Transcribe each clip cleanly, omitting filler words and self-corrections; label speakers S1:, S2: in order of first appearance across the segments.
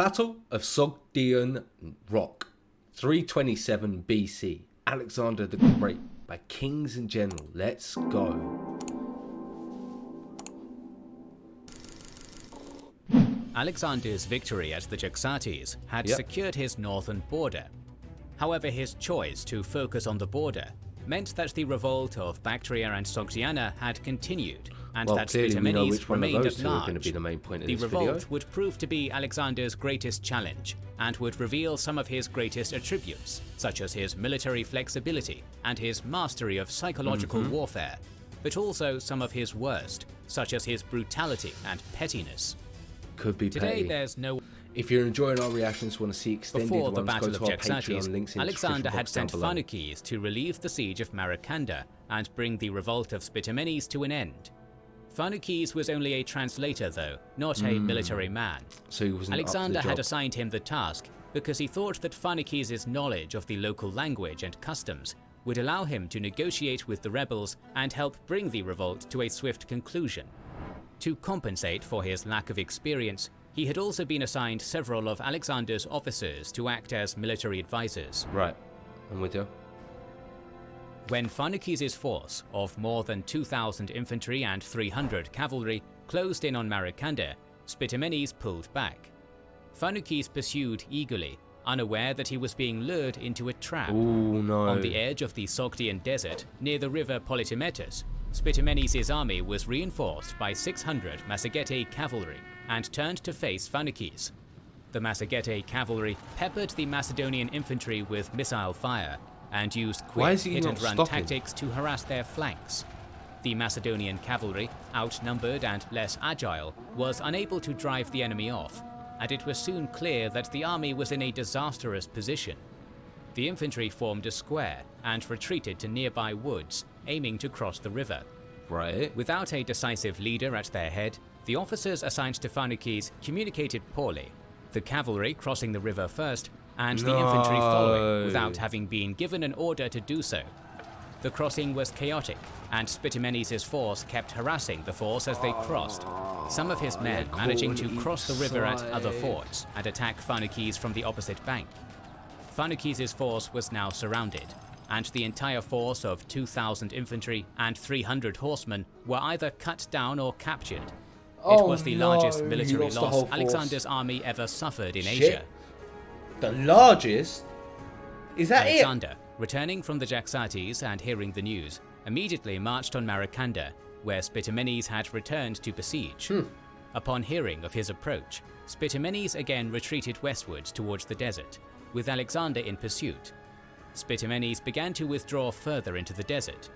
S1: Battle of Sogdian Rock, 327 BC. Alexander the Great by Kings in General. Let's go.
S2: Alexander's victory at the Jaxartes had secured his northern border. However, his choice to focus on the border meant that the revolt of Bactria and Sogdiana had continued, and that Spitamenes remained at large. The revolt would prove to be Alexander's greatest challenge, and would reveal some of his greatest attributes, such as his military flexibility and his mastery of psychological warfare, but also some of his worst, such as his brutality and pettiness.
S1: Could be
S2: Today there's no...
S1: If you're enjoying our reactions, want to see extended
S2: Before
S1: ones,
S2: the Battle of
S1: Jaxartes,
S2: Alexander had sent Pharnaces to relieve the siege of Maracanda and bring the revolt of Spitamenes to an end. Pharnaces was only a translator though, not a military man.
S1: So he wasn't
S2: Alexander
S1: up to the
S2: had
S1: job.
S2: assigned him the task because he thought that Pharnaces' knowledge of the local language and customs would allow him to negotiate with the rebels and help bring the revolt to a swift conclusion. To compensate for his lack of experience, he had also been assigned several of Alexander's officers to act as military advisors.
S1: Right, I'm with you.
S2: When Pharnaces' force of more than 2,000 infantry and 300 cavalry closed in on Maracanda, Spitamenes pulled back. Pharnaces pursued eagerly, unaware that he was being lured into a trap.
S1: Ooh, no.
S2: On the edge of the Sogdian desert, near the river Polytimetus, Spitamenes' army was reinforced by 600 Macedonian cavalry and turned to face Pharnaces. The Macedonian cavalry peppered the Macedonian infantry with missile fire and used quick hit-and-run tactics to harass their flanks. The Macedonian cavalry, outnumbered and less agile, was unable to drive the enemy off, and it was soon clear that the army was in a disastrous position. The infantry formed a square and retreated to nearby woods, aiming to cross the river.
S1: Right.
S2: Without a decisive leader at their head, the officers assigned to Pharnaces communicated poorly, the cavalry crossing the river first, and the infantry following without having been given an order to do so. The crossing was chaotic, and Spitamenes' force kept harassing the force as they crossed, some of his men managing to cross the river at other forts and attack Pharnaces from the opposite bank. Pharnaces' force was now surrounded, and the entire force of 2,000 infantry and 300 horsemen were either cut down or captured. It was the largest military loss Alexander's army ever suffered in Asia.
S1: The largest? Is that
S2: Alexander, returning from the Jaxartes and hearing the news, immediately marched on Maracanda, where Spitamenes had returned to besiege. Upon hearing of his approach, Spitamenes again retreated westwards towards the desert, with Alexander in pursuit. Spitamenes began to withdraw further into the desert.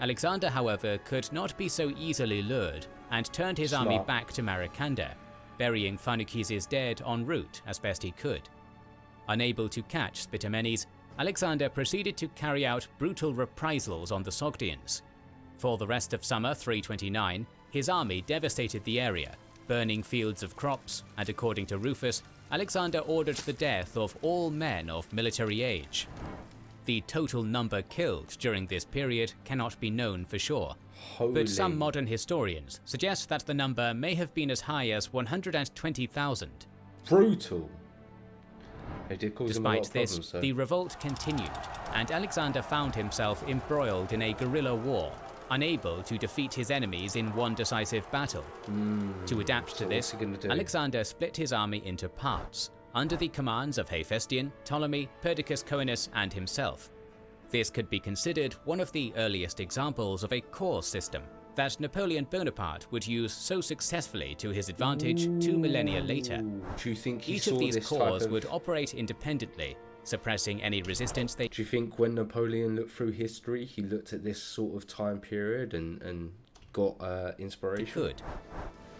S2: Alexander, however, could not be so easily lured and turned his army back to Maracanda, burying Pharnaces' dead en route as best he could. Unable to catch Spitamenes, Alexander proceeded to carry out brutal reprisals on the Sogdians. For the rest of summer 329, his army devastated the area, burning fields of crops, and according to Rufus, Alexander ordered the death of all men of military age. The total number killed during this period cannot be known for sure, but some modern historians suggest that the number may have been as high as 120,000.
S1: Brutal.
S2: Despite this, the revolt continued, and Alexander found himself embroiled in a guerrilla war, unable to defeat his enemies in one decisive battle. To adapt to this, Alexander split his army into parts, under the commands of Hephaestion, Ptolemy, Perdiccas Coenus, and himself. This could be considered one of the earliest examples of a corps system that Napoleon Bonaparte would use so successfully to his advantage 2 millennia later.
S1: Do you think
S2: each of these corps would operate independently, suppressing any resistance they...
S1: Do you think when Napoleon looked through history, he looked at this sort of time period and got inspiration?
S2: He could.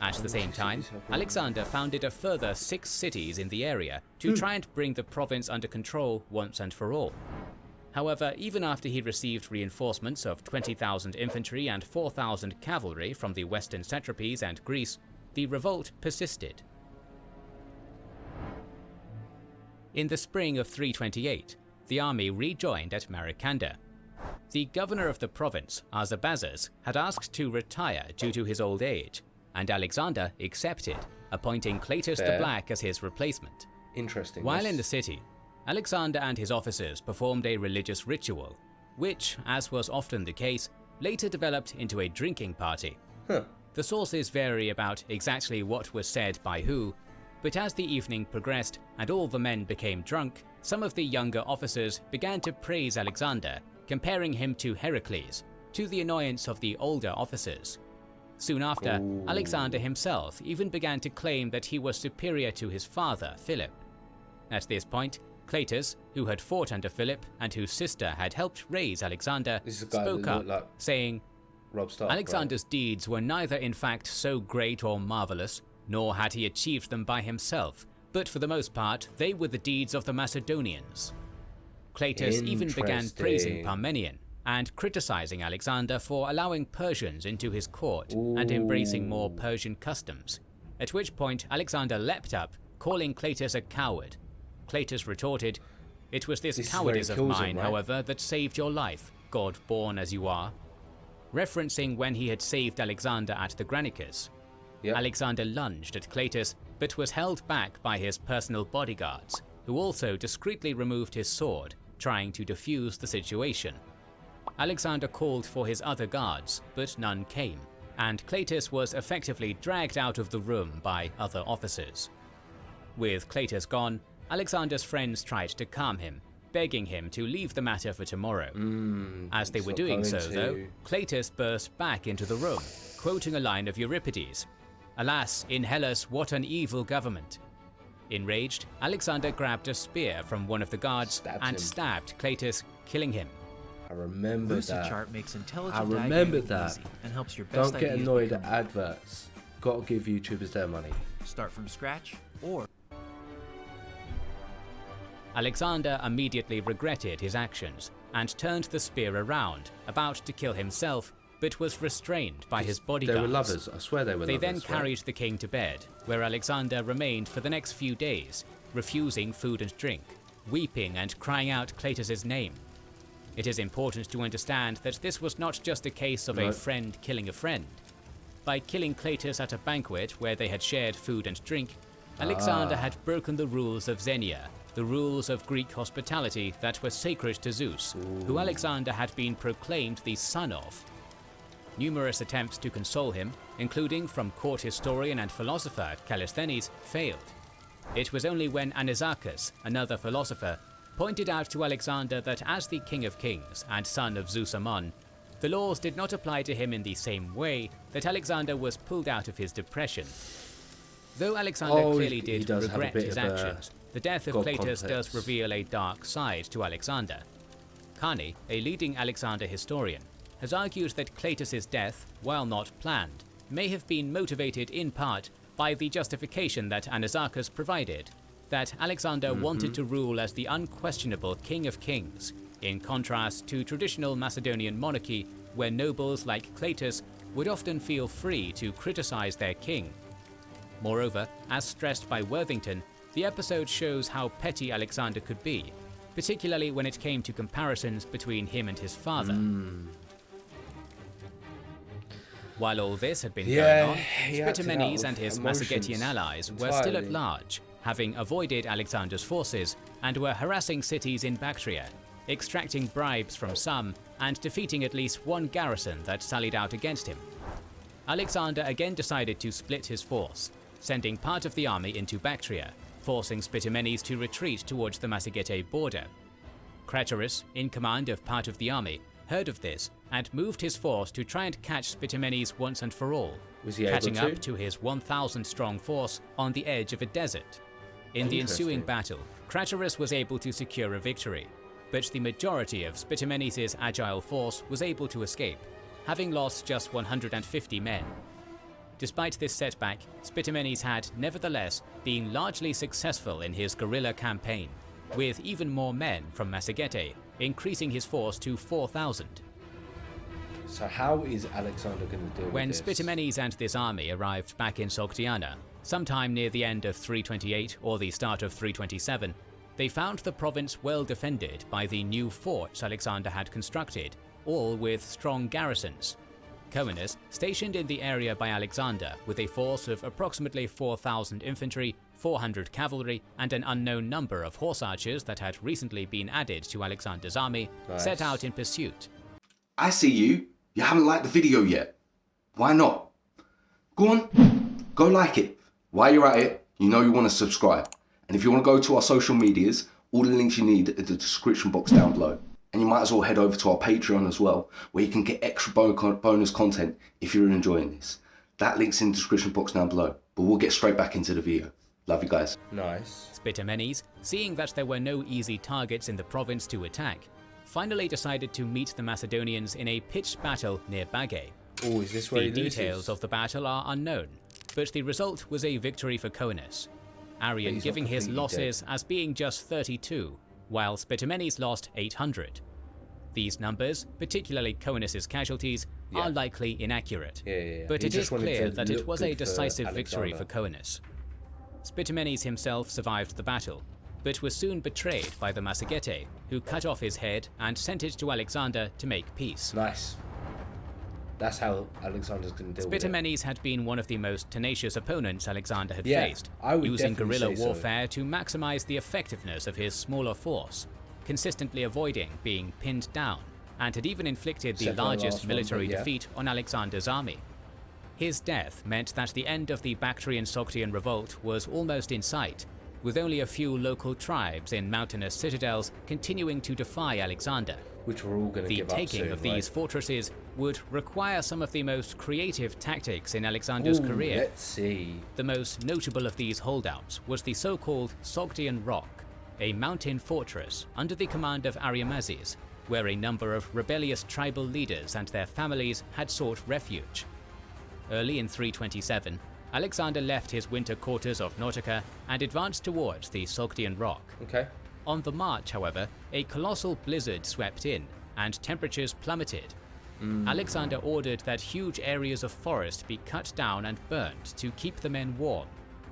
S2: At the same time, Alexander founded a further 6 cities in the area to try and bring the province under control once and for all. However, even after he received reinforcements of 20,000 infantry and 4,000 cavalry from the western satrapies and Greece, the revolt persisted. In the spring of 328, the army rejoined at Maracanda. The governor of the province, Artabazes, had asked to retire due to his old age, and Alexander accepted, appointing Cleitus the Black as his replacement.
S1: Interesting.
S2: While in the city, Alexander and his officers performed a religious ritual, which, as was often the case, later developed into a drinking party. The sources vary about exactly what was said by who, but as the evening progressed and all the men became drunk, some of the younger officers began to praise Alexander, comparing him to Heracles, to the annoyance of the older officers. Soon after, Alexander himself even began to claim that he was superior to his father, Philip. At this point, Cleitus, who had fought under Philip and whose sister had helped raise Alexander, spoke up, like saying, Alexander's deeds were neither in fact so great or marvelous, nor had he achieved them by himself, but for the most part they were the deeds of the Macedonians. Cleitus even began praising Parmenion and criticizing Alexander for allowing Persians into his court and embracing more Persian customs, at which point Alexander leapt up, calling Cleitus a coward. Cleitus retorted, "It was this cowardice of mine, however, that saved your life, god-born as you are." Referencing when he had saved Alexander at the Granicus, Alexander lunged at Cleitus, but was held back by his personal bodyguards, who also discreetly removed his sword, trying to defuse the situation. Alexander called for his other guards, but none came, and Cleitus was effectively dragged out of the room by other officers. With Cleitus gone, Alexander's friends tried to calm him, begging him to leave the matter for tomorrow. As they were doing so, though, Cleitus burst back into the room, quoting a line of Euripides, "Alas, in Hellas what an evil government." Enraged, Alexander grabbed a spear from one of the guards and stabbed Cleitus, killing him.
S1: I remember that.
S3: Chart makes intelligent
S1: I remember
S3: diagramming
S1: that.
S3: easy and helps your best
S1: Don't get
S3: ideas
S1: annoyed at
S3: become-
S1: adverts. Gotta give YouTubers their money.
S3: Start from scratch or
S2: Alexander immediately regretted his actions and turned the spear around, about to kill himself, but was restrained by his bodyguards.
S1: They were lovers. I swear they were lovers.
S2: They then carried the king to bed, where Alexander remained for the next few days, refusing food and drink, weeping and crying out Cleitus's name. It is important to understand that this was not just a case of a friend killing a friend. By killing Cleitus at a banquet where they had shared food and drink, Alexander had broken the rules of Xenia, the rules of Greek hospitality that were sacred to Zeus, who Alexander had been proclaimed the son of. Numerous attempts to console him, including from court historian and philosopher Callisthenes, failed. It was only when Anisarchus, another philosopher, pointed out to Alexander that as the king of kings and son of Zeus Ammon, the laws did not apply to him in the same way, that Alexander was pulled out of his depression. Though Alexander clearly did regret his actions, the death of Cleitus does reveal a dark side to Alexander. Carney, a leading Alexander historian, has argued that Cleitus's death, while not planned, may have been motivated in part by the justification that Anisarchus provided, that Alexander wanted to rule as the unquestionable king of kings, in contrast to traditional Macedonian monarchy where nobles like Cleitus would often feel free to criticize their king. Moreover, as stressed by Worthington, the episode shows how petty Alexander could be, particularly when it came to comparisons between him and his father. While all this had been going on, Spitamenes and his Macedonian allies were still at large, having avoided Alexander's forces, and were harassing cities in Bactria, extracting bribes from some, and defeating at least one garrison that sallied out against him. Alexander again decided to split his force, sending part of the army into Bactria, forcing Spitamenes to retreat towards the Macedonian border. Craterus, in command of part of the army, heard of this and moved his force to try and catch Spitamenes once and for all, catching up to his 1,000-strong force on the edge of a desert. In the ensuing battle, Craterus was able to secure a victory, but the majority of Spitamenes' agile force was able to escape, having lost just 150 men. Despite this setback, Spitamenes had, nevertheless, been largely successful in his guerrilla campaign, with even more men from Macedon, increasing his force to 4,000.
S1: So how is Alexander going to deal
S2: when
S1: with this?
S2: Spitamenes and this army arrived back in Sogdiana, sometime near the end of 328 or the start of 327, they found the province well defended by the new forts Alexander had constructed, all with strong garrisons. Chorienes, stationed in the area by Alexander with a force of approximately 4,000 infantry, 400 cavalry, and an unknown number of horse archers that had recently been added to Alexander's army, set out in pursuit.
S4: I see you. You haven't liked the video yet. Why not? Go on, go like it. While you're at it, you know you want to subscribe. And if you want to go to our social medias, all the links you need are in the description box down below. And you might as well head over to our Patreon as well, where you can get extra bonus content if you're enjoying this. That link's in the description box down below. But we'll get straight back into the video. Love you guys.
S1: Nice.
S2: Spitamenes, seeing that there were no easy targets in the province to attack, finally decided to meet the Macedonians in a pitched battle near Bage.
S1: Oh, is this where
S2: The
S1: he loses?
S2: details of the battle are unknown, but the result was a victory for Chorienes, Arrian
S1: He's
S2: giving
S1: not
S2: his
S1: completely
S2: losses as being just 32, while Spitamenes lost 800. These numbers, particularly Chorienes' casualties, are likely inaccurate, but
S1: He
S2: it
S1: just
S2: is
S1: wanted
S2: clear
S1: to
S2: that it
S1: look
S2: was
S1: good
S2: a
S1: for
S2: decisive victory for
S1: Alexander.
S2: Chorienes. Spitamenes himself survived the battle, but was soon betrayed by the Macedonians, who cut off his head and sent it to Alexander to make peace.
S1: Nice. That's how Alexander's going to deal with it.
S2: Spitamenes had been one of the most tenacious opponents Alexander had
S1: Yeah,
S2: faced,
S1: I would
S2: using
S1: definitely
S2: guerrilla
S1: say so.
S2: warfare to maximize the effectiveness of his smaller force, consistently avoiding being pinned down, and had even inflicted the
S1: Except for the
S2: largest
S1: last one,
S2: military
S1: but yeah.
S2: defeat on Alexander's army. His death meant that the end of the Bactrian Sogdian revolt was almost in sight, with only a few local tribes in mountainous citadels continuing to defy Alexander.
S1: Which we're all going to
S2: The
S1: give up
S2: taking
S1: soon,
S2: of these
S1: right?
S2: fortresses would require some of the most creative tactics in Alexander's
S1: Ooh,
S2: career.
S1: Let's see.
S2: The most notable of these holdouts was the so-called Sogdian Rock, a mountain fortress under the command of Ariamazes, where a number of rebellious tribal leaders and their families had sought refuge. Early in 327, Alexander left his winter quarters of Nautica and advanced towards the Sogdian Rock.
S1: Okay.
S2: On the march, however, a colossal blizzard swept in, and temperatures plummeted. Alexander ordered that huge areas of forest be cut down and burned to keep the men warm,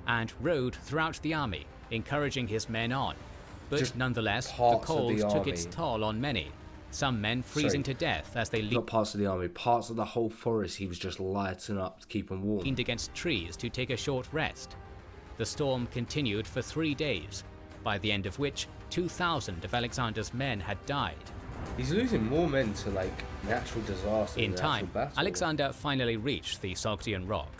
S2: and rode throughout the army, encouraging his men on. But
S1: Just
S2: nonetheless, the
S1: parts of
S2: cold
S1: the
S2: took its
S1: army.
S2: toll on many, some men freezing to death as they
S1: Not parts of the army, parts of the whole forest he was just lighting up to keep them warm.
S2: leaned against trees to take a short rest. The storm continued for 3 days, by the end of which 2,000 of Alexander's men had died.
S1: He's losing more men to like natural disaster
S2: In
S1: than
S2: time,
S1: actual battle.
S2: Alexander finally reached the Sogdian Rock,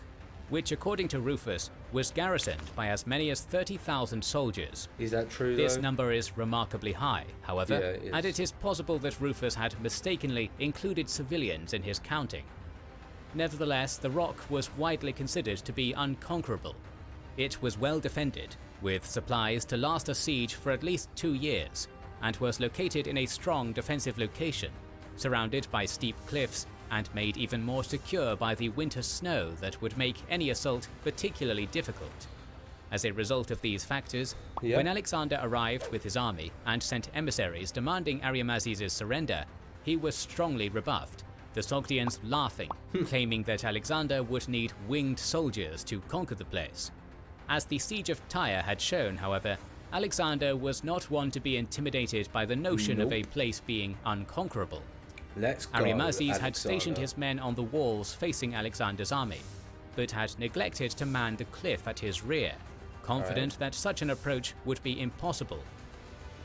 S2: which according to Rufus was garrisoned by as many as 30,000 soldiers.
S1: Is that true
S2: This
S1: though?
S2: number is remarkably high, however,
S1: Yeah, it is.
S2: and it is possible that Rufus had mistakenly included civilians in his counting. Nevertheless, the rock was widely considered to be unconquerable. It was well defended, with supplies to last a siege for at least 2 years, and was located in a strong defensive location, surrounded by steep cliffs and made even more secure by the winter snow that would make any assault particularly difficult. As a result of these factors,
S1: Yeah.
S2: when Alexander arrived with his army and sent emissaries demanding Ariamazes' surrender, he was strongly rebuffed, the Sogdians laughing, claiming that Alexander would need winged soldiers to conquer the place. As the siege of Tyre had shown, however, Alexander was not one to be intimidated by the notion of a place being unconquerable.
S1: Let's go,
S2: Ariamazes had stationed
S1: Alexander.
S2: his men on the walls facing Alexander's army, but had neglected to man the cliff at his rear, confident that such an approach would be impossible.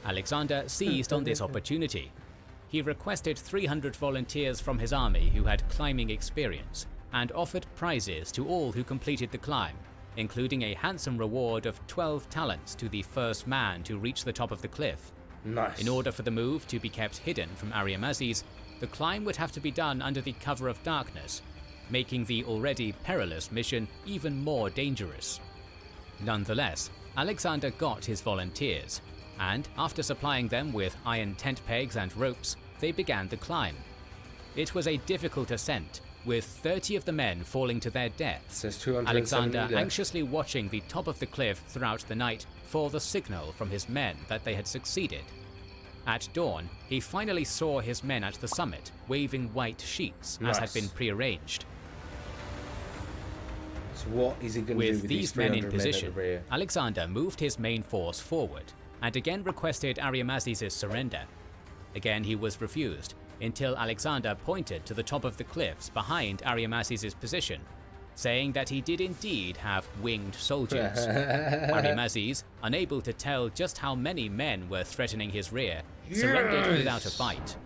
S2: Alexander seized on this opportunity. He requested 300 volunteers from his army who had climbing experience, and offered prizes to all who completed the climb, including a handsome reward of 12 talents to the first man to reach the top of the cliff.
S1: Nice.
S2: In order for the move to be kept hidden from Ariamazes, the climb would have to be done under the cover of darkness, making the already perilous mission even more dangerous. Nonetheless, Alexander got his volunteers, and after supplying them with iron tent pegs and ropes, they began the climb. It was a difficult ascent, with 30 of the men falling to their deaths.
S1: Says 270
S2: Alexander
S1: left.
S2: anxiously watching the top of the cliff throughout the night for the signal from his men that they had succeeded. At dawn, he finally saw his men at the summit, waving white sheets, as had
S1: Nice.
S2: been prearranged.
S1: So what is he going to do
S2: With
S1: with
S2: these
S1: these
S2: men
S1: 300
S2: in
S1: men at
S2: position,
S1: the rear?
S2: Alexander moved his main force forward, and again requested Ariamazes' surrender. Again he was refused, until Alexander pointed to the top of the cliffs behind Arimases' position, saying that he did indeed have winged soldiers. Arimases, unable to tell just how many men were threatening his rear, surrendered without a fight.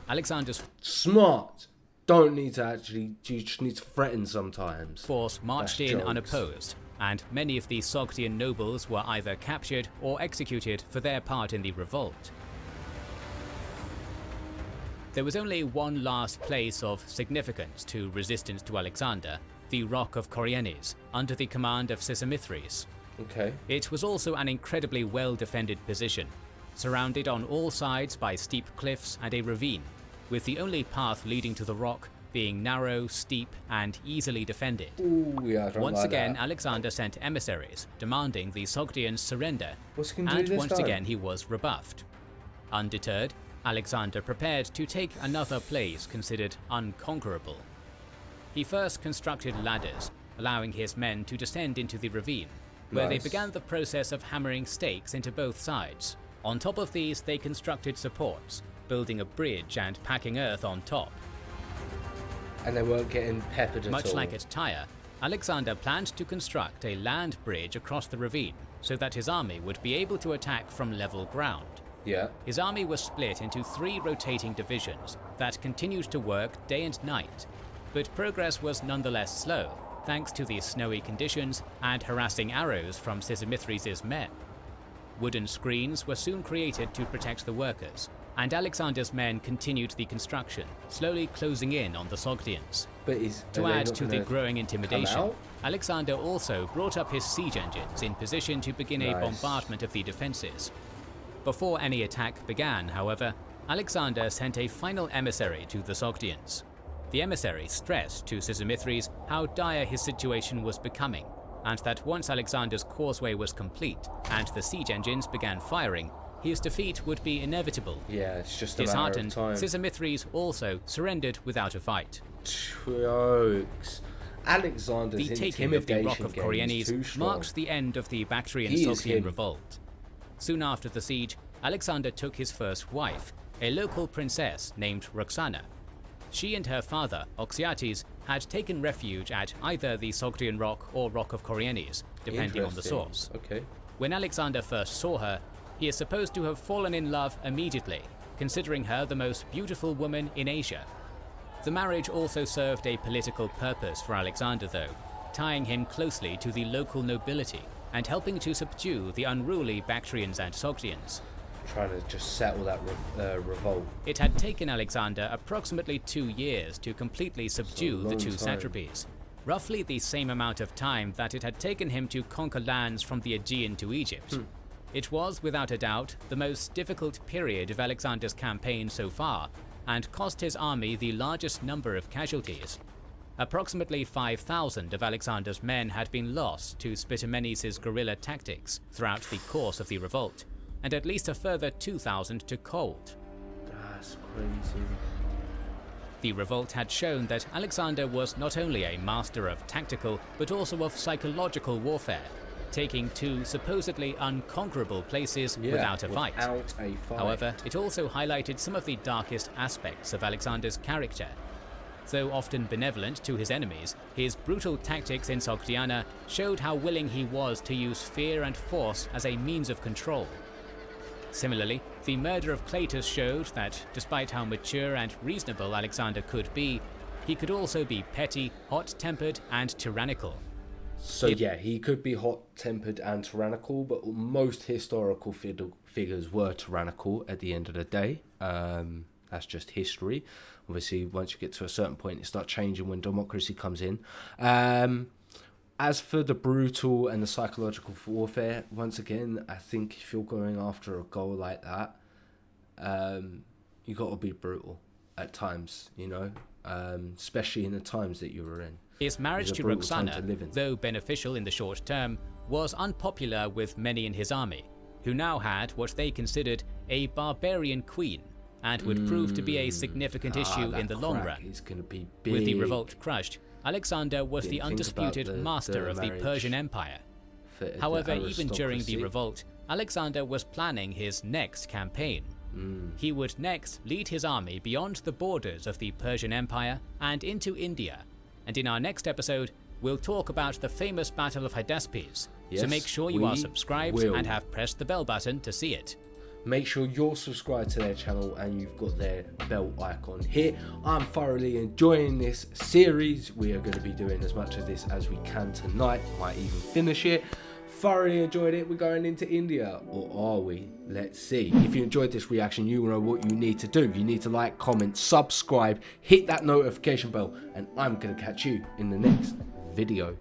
S2: Alexander's
S1: Smart. Don't need to actually, you just need to threaten sometimes.
S2: force marched
S1: That's
S2: in
S1: jokes.
S2: unopposed, and many of the Sogdian nobles were either captured or executed for their part in the revolt. There was only one last place of significance to resistance to Alexander, the Rock of Chorienes, under the command of Sisamithres.
S1: Okay.
S2: It was also an incredibly well-defended position, surrounded on all sides by steep cliffs and a ravine, with the only path leading to the rock being narrow, steep, and easily defended.
S1: Ooh, yeah, I don't
S2: Once
S1: like
S2: again,
S1: that.
S2: Alexander sent emissaries demanding the Sogdians surrender,
S1: What's he gonna do
S2: and
S1: this
S2: once
S1: time?
S2: again he was rebuffed. Undeterred, Alexander prepared to take another place considered unconquerable. He first constructed ladders, allowing his men to descend into the ravine, where they
S1: Nice.
S2: began the process of hammering stakes into both sides. On top of these, they constructed supports, building a bridge and packing earth on top.
S1: And they weren't getting peppered at
S2: Much
S1: all.
S2: like at Tyre, Alexander planned to construct a land bridge across the ravine so that his army would be able to attack from level ground.
S1: Yeah.
S2: His army was split into 3 rotating divisions that continued to work day and night, but progress was nonetheless slow thanks to the snowy conditions and harassing arrows from Sisamithres' men. Wooden screens were soon created to protect the workers, and Alexander's men continued the construction, slowly closing in on the Sogdians.
S1: But
S2: To
S1: are they
S2: add
S1: not
S2: to the
S1: gonna
S2: growing intimidation,
S1: out?
S2: Alexander also brought up his siege engines in position to begin a
S1: Nice.
S2: bombardment of the defences. Before any attack began, however, Alexander sent a final emissary to the Sogdians. The emissary stressed to Sisamithres how dire his situation was becoming, and that once Alexander's causeway was complete and the siege engines began firing, his defeat would be inevitable.
S1: Yeah, it's just a matter
S2: Disheartened,
S1: of time.
S2: Sisamithres also surrendered without a fight.
S1: Jokes. Alexander's
S2: The taking of the
S1: intimidation
S2: Rock of
S1: game is
S2: Chorienes
S1: too strong.
S2: marks the end of the Bactrian
S1: He is
S2: Sogdian
S1: him.
S2: revolt. Soon after the siege, Alexander took his first wife, a local princess named Roxana. She and her father, Oxyates, had taken refuge at either the Sogdian Rock or Rock of Chorienes, depending on the
S1: Interesting.
S2: source.
S1: Okay.
S2: When Alexander first saw her, he is supposed to have fallen in love immediately, considering her the most beautiful woman in Asia. The marriage also served a political purpose for Alexander though, tying him closely to the local nobility and helping to subdue the unruly Bactrians and Sogdians.
S1: Trying to just settle that revolt.
S2: It had taken Alexander approximately 2 years to completely subdue the
S1: long
S2: 2
S1: time.
S2: satrapies, roughly the same amount of time that it had taken him to conquer lands from the Aegean to Egypt. It was, without a doubt, the most difficult period of Alexander's campaign so far, and cost his army the largest number of casualties. Approximately 5,000 of Alexander's men had been lost to Spitamenes' guerrilla tactics throughout the course of the revolt, and at least a further 2,000 to cold.
S1: That's crazy.
S2: The revolt had shown that Alexander was not only a master of tactical, but also of psychological warfare, taking 2 supposedly unconquerable places
S1: Yeah,
S2: without a fight.
S1: Without a fight.
S2: However, it also highlighted some of the darkest aspects of Alexander's character. Though often benevolent to his enemies, his brutal tactics in Sogdiana showed how willing he was to use fear and force as a means of control. Similarly, the murder of Cleitus showed that, despite how mature and reasonable Alexander could be, he could also be petty, hot-tempered, and tyrannical.
S1: So yeah, he could be hot-tempered and tyrannical, but most historical figures were tyrannical at the end of the day. That's just history. Obviously, once you get to a certain point, it starts changing when democracy comes in. As for the brutal and the psychological warfare, once again, I think if you're going after a goal like that, you got to be brutal at times, you know, especially in the times that you were in.
S2: His marriage
S1: It was a
S2: to
S1: brutal time
S2: Roxana,
S1: to live in.
S2: though beneficial in the short term, was unpopular with many in his army, who now had what they considered a barbarian queen, and would prove to be a significant issue in the long run.
S1: Is going to be big.
S2: With the revolt crushed, Alexander was the
S1: Didn't think
S2: undisputed
S1: about the
S2: master of the
S1: marriage
S2: Persian Empire.
S1: for the
S2: However, even during the
S1: aristocracy.
S2: revolt, Alexander was planning his next campaign. He would next lead his army beyond the borders of the Persian Empire and into India. And in our next episode, we'll talk about the famous Battle of Hydaspes. So make sure you are subscribed and have pressed the bell button to see it.
S1: Make sure you're subscribed to their channel and you've got their bell icon here. I'm thoroughly enjoying this series. We are going to be doing as much of this as we can tonight. Might even finish it. Thoroughly enjoyed it. We're going into India, or are we? Let's see. If you enjoyed this reaction, you know what you need to do. You need to like, comment, subscribe, hit that notification bell, and I'm going to catch you in the next video.